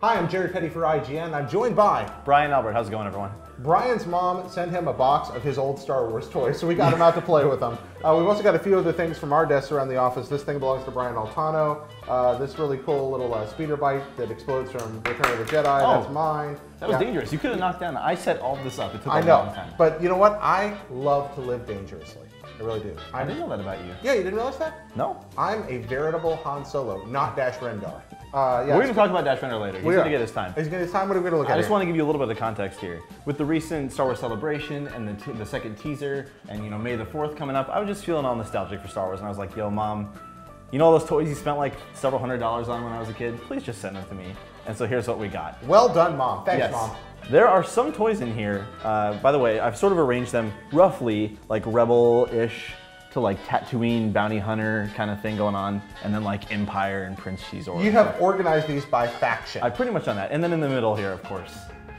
Hi, I'm Jerry Petty for IGN. I'm joined by Brian Albert. How's it going, everyone? Brian's mom sent him a box of his old Star Wars toys, so we got him out to play with them. We've also got a few other things from our desks around the office. This thing belongs to Brian Altano. This really cool little speeder bike that explodes from Return of the Jedi. That's mine. That was dangerous. You could have knocked down. I set all this up. It took a long time. But you know what? I love to live dangerously. I really do. I didn't know that about you. Yeah, you didn't realize that? No. I'm a veritable Han Solo, not Dash Rendar. We're going to talk about Dash Rendar later. He's going to get his time. He's going to get his time. What are we going to look at? I just want to give you a little bit of context here. With the recent Star Wars Celebration and the second teaser, and May the 4th coming up, I was just feeling all nostalgic for Star Wars, and I was like, yo, Mom, you know all those toys you spent like several $100s on when I was a kid? Please just send them to me. And so here's what we got. Well done, Mom. Thanks, Mom. There are some toys in here. By the way, I've sort of arranged them roughly like Rebel-ish to like Tatooine bounty hunter kind of thing going on, and then like Empire and Prince Xizor. You have organized these by faction. I've pretty much done that. And then in the middle here, of course,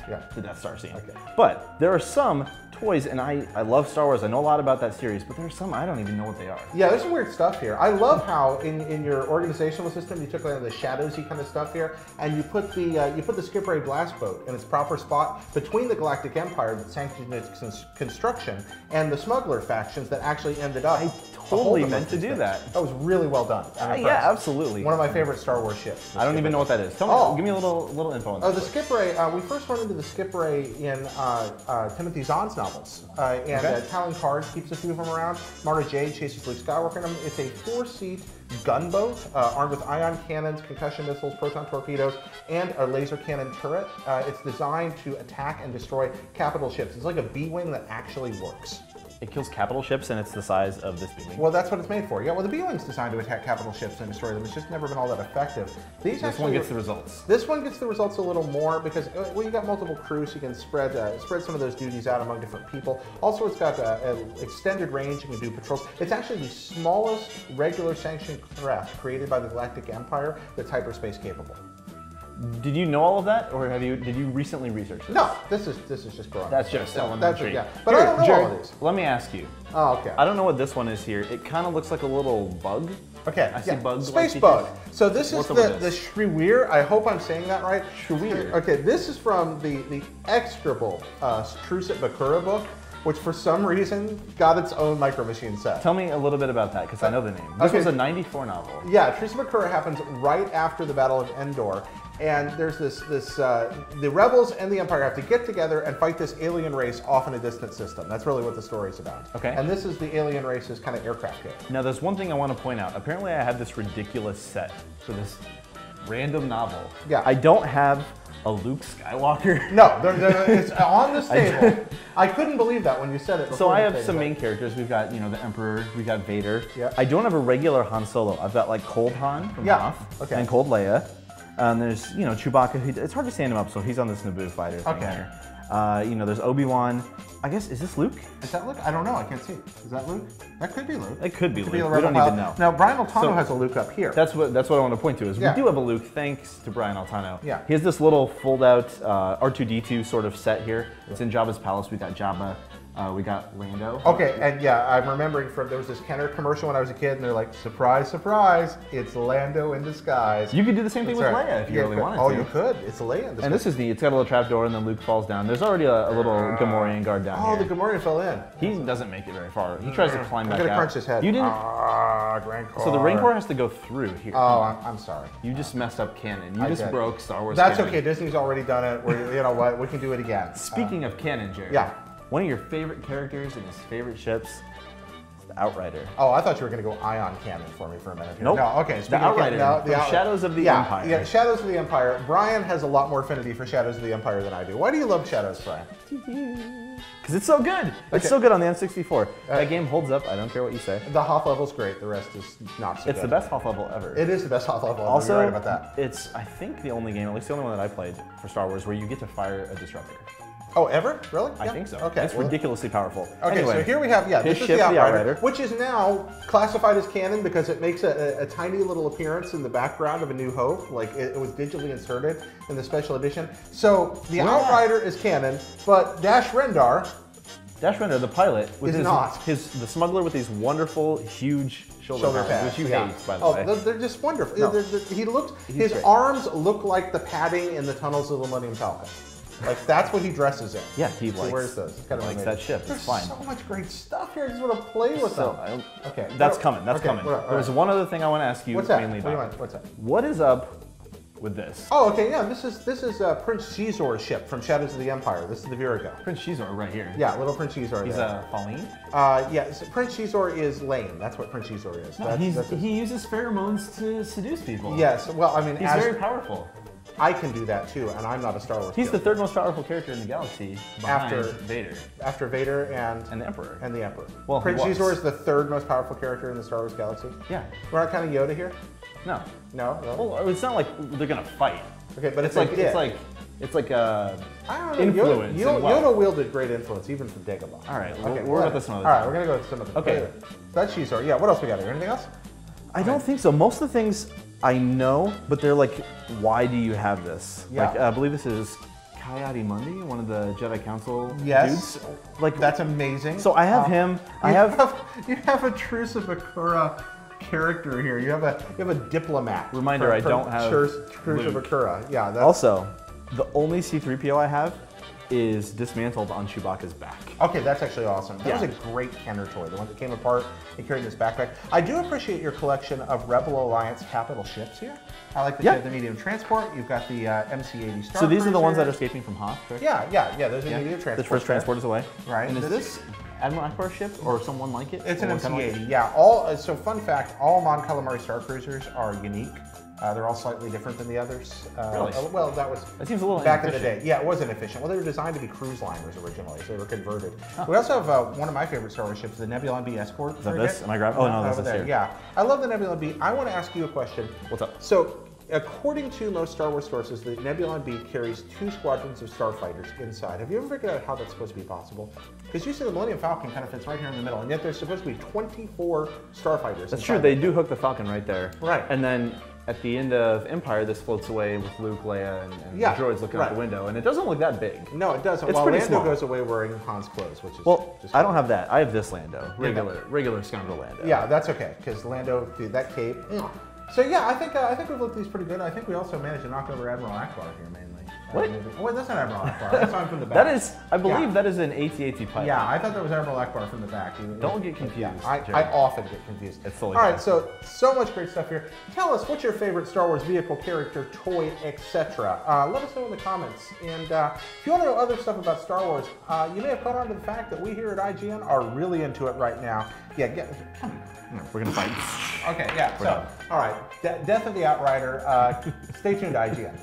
the Death Star scene. Okay. But there are some toys, and I love Star Wars. I know a lot about that series, but there are some I don't even know what they are. Yeah, there's some weird stuff here. I love how in your organizational system you took the Shadowsy kind of stuff here, and you put the Skip Ray blast boat in its proper spot between the Galactic Empire that sanctioned its construction and the smuggler factions that actually ended up. I totally meant to do that. That was really well done. Yeah, absolutely. One of my favorite Star Wars ships. I don't even know what that is. Tell me, give me a little info on that. Oh, the Skip Ray. We first run into the Skip Ray in Timothy Zahn's novels, and Talon Card keeps a few of them around. Mara Jade chases Luke Skywalker in them. It's a 4-seat gunboat armed with ion cannons, concussion missiles, proton torpedoes, and a laser cannon turret. It's designed to attack and destroy capital ships. It's like a B-wing that actually works. It kills capital ships, and it's the size of this B-wing. Well, that's what it's made for. Yeah, well, the B-wing's designed to attack capital ships and destroy them. It's just never been all that effective. This one gets the results. This one gets the results a little more because, well, you got multiple crews. So you can spread some of those duties out among different people. Also, it's got an extended range. You can do patrols. It's actually the smallest regular sanctioned craft created by the Galactic Empire that's hyperspace capable. Did you know all of that, or did you recently research this? No, this is just growing. That's just elementary. Yeah, but I don't know all of these. Let me ask you. Oh, okay. I don't know what this one is here. It kind of looks like a little bug. Okay, I see bugs. Space bug. So this is the Shriweir. I hope I'm saying that right. Shriweir. Okay, this is from the execrable Trucet Bakura book, which for some reason got its own Micro Machine set. Tell me a little bit about that, because I know the name. This was a '94 novel. Yeah, Trucet Bakura happens right after the Battle of Endor. And there's the rebels and the Empire have to get together and fight this alien race off in a distant system. That's really what the story's about. Okay. And this is the alien race's kind of aircraft kit. Now, there's one thing I want to point out. Apparently, I have this ridiculous set for this random novel. Yeah. I don't have a Luke Skywalker. No, it's on this table. I couldn't believe that when you said it before. So I have some main characters. We've got, the Emperor, we've got Vader. Yeah. I don't have a regular Han Solo. I've got like Cold Han from Hoth and Cold Leia. There's, Chewbacca. It's hard to stand him up, so he's on this Naboo fighter thing here. There's Obi-Wan. I guess, is this Luke? Is that Luke? I don't know. I can't see. Is that Luke? That could be Luke. It could be Luke. We don't even know. Now, Brian Altano has a Luke up here. That's what I want to point to, is we do have a Luke, thanks to Brian Altano. Yeah. He has this little fold-out R2-D2 sort of set here. It's in Jabba's palace. We got Jabba. We got Lando. Okay, and yeah, I'm remembering there was this Kenner commercial when I was a kid, and they're like, surprise, surprise, it's Lando in disguise. You could do the same thing with Leia if you really wanted to. Oh, you could. It's Leia in disguise. And this is it's got a little trapdoor, and then Luke falls down. There's already a little Gamorrean guard down here. Oh, the Gamorrean fell in. He doesn't make it very far. He tries to climb back out. I'm gonna crunch his head. You didn't. Rancor. So the Rancor has to go through here. Oh, I'm sorry. You just messed up canon. You just broke Star Wars canon. That's okay. Disney's already done it. You know what? We can do it again. Speaking of canon, Jerry. Yeah. One of your favorite characters in his favorite ships is the Outrider. Oh, I thought you were going to go ion cannon for me for a minute here. Nope. No, okay. The Outrider, from Shadows of the Empire. Yeah, Shadows of the Empire. Brian has a lot more affinity for Shadows of the Empire than I do. Why do you love Shadows, Brian? Because it's so good. It's so good on the N64. That game holds up. I don't care what you say. The Hoth level's great. The rest is not so good. It's the best Hoth level ever. It is the best Hoth level ever. Also, you're right about that. It's, I think, the only game, at least the only one that I played for Star Wars, where you get to fire a disruptor. Oh, ever? Really? I think so. Okay. It's ridiculously powerful. Okay, anyway, so here we have, this is ship, the Outrider, which is now classified as canon because it makes a tiny little appearance in the background of A New Hope. Like, it was digitally inserted in the special edition. So, the Outrider is canon, but Dash Rendar Dash Rendar, the pilot, with the smuggler with these wonderful, huge shoulder pads, which you hate, by the way. Oh, they're just wonderful. No. His arms look like the padding in the tunnels of the Millennium Falcon. Like, that's what he dresses in. Yeah, he wears those. It's kind of likes that ship. There's it's fine. so much great stuff here. I just want to play with them. Okay, that's coming. That's coming. There's one other thing I want to ask you. What's that? Mainly about. What's that? What is up with this? Oh, okay, yeah. This is Prince Xizor's ship from Shadows of the Empire. This is the Virago. Prince Xizor, right here. Yeah, little Prince Xizor. He's a Falleen? Yeah, so Prince Xizor is lame. That's what Prince Xizor is. No, he uses pheromones to seduce people. Yes, well, I mean, he's very powerful. I can do that too, and I'm not a Star Wars. He's the third most powerful character in the galaxy behind Vader. After Vader and the Emperor. And the Emperor. Well, Prince Xizor is the third most powerful character in the Star Wars galaxy. Yeah. We're not kind of Yoda here. No. No. Well, it's not like they're gonna fight. Okay, but it's like I don't know, influence. Yoda wielded great influence even from Dagobah. All right, okay, we're about this some other time. All right, we're gonna go with some of them. Okay. That's Xizor. Yeah. What else we got here? Anything else? I don't think so. Most of the things I know, but they're like, why do you have this? Yeah. Like, I believe this is Coyote-Mundi, one of the Jedi Council dudes. Like, that's amazing. So I have him. You have a Truce of Akura character here. You have a diplomat. Reminder, I don't have Truce of Akura. Yeah. Also, the only C-3PO I have is dismantled on Chewbacca's back. Okay, that's actually awesome. That was a great Kenner toy, the one that came apart and carried in this backpack. I do appreciate your collection of Rebel Alliance capital ships here. I like that you have the medium transport. You've got the MC-80 Star So these are the ones that are escaping from Hoth, correct? Yeah. Those are medium transport. The first transport is away. Right. And is this Admiral Akbar ship or someone like it? It's an MC-80. Like Yeah. So fun fact: all Mon Calamari Star Cruisers are unique. They're all slightly different than the others. Really? Well, that seems a little back in the day. Yeah, it wasn't efficient. Well, they were designed to be cruise liners originally, so they were converted. Huh. We also have one of my favorite Star Wars ships, the Nebula B Escort. Is that this? Am I grabbing? Oh no, this is here. Yeah, I love the Nebula B. I want to ask you a question. What's up? So, according to most Star Wars sources, the Nebula B carries 2 squadrons of starfighters inside. Have you ever figured out how that's supposed to be possible? Because usually the Millennium Falcon kind of fits right here in the middle, and yet there's supposed to be 24 starfighters. That's true. They do hook the Falcon right there. Right. And then at the end of Empire, this floats away with Luke, Leia, and the droids looking out the window, and it doesn't look that big. No, it doesn't. It's While pretty Lando small. goes away wearing Han's clothes, which is just I don't have that. I have this Lando, regular scoundrel Lando. Yeah, that's okay, because Lando, dude, that cape. So yeah, I think we've looked these pretty good. I think we also managed to knock over Admiral Akbar here mainly. What? Oh, wait, that's not Admiral Akbar. That's on from the back. That is, I believe that is an AT-AT pilot. Yeah, I thought that was Admiral Akbar from the back. Don't get confused. Yeah, I often get confused. It's totally All right, so much great stuff here. Tell us, what's your favorite Star Wars vehicle, character, toy, etc. Let us know in the comments. And if you want to know other stuff about Star Wars, you may have caught on to the fact that we here at IGN are really into it right now. Yeah, come on. No, we're going to fight. Okay, yeah. All right, Death of the Outrider. Stay tuned to IGN.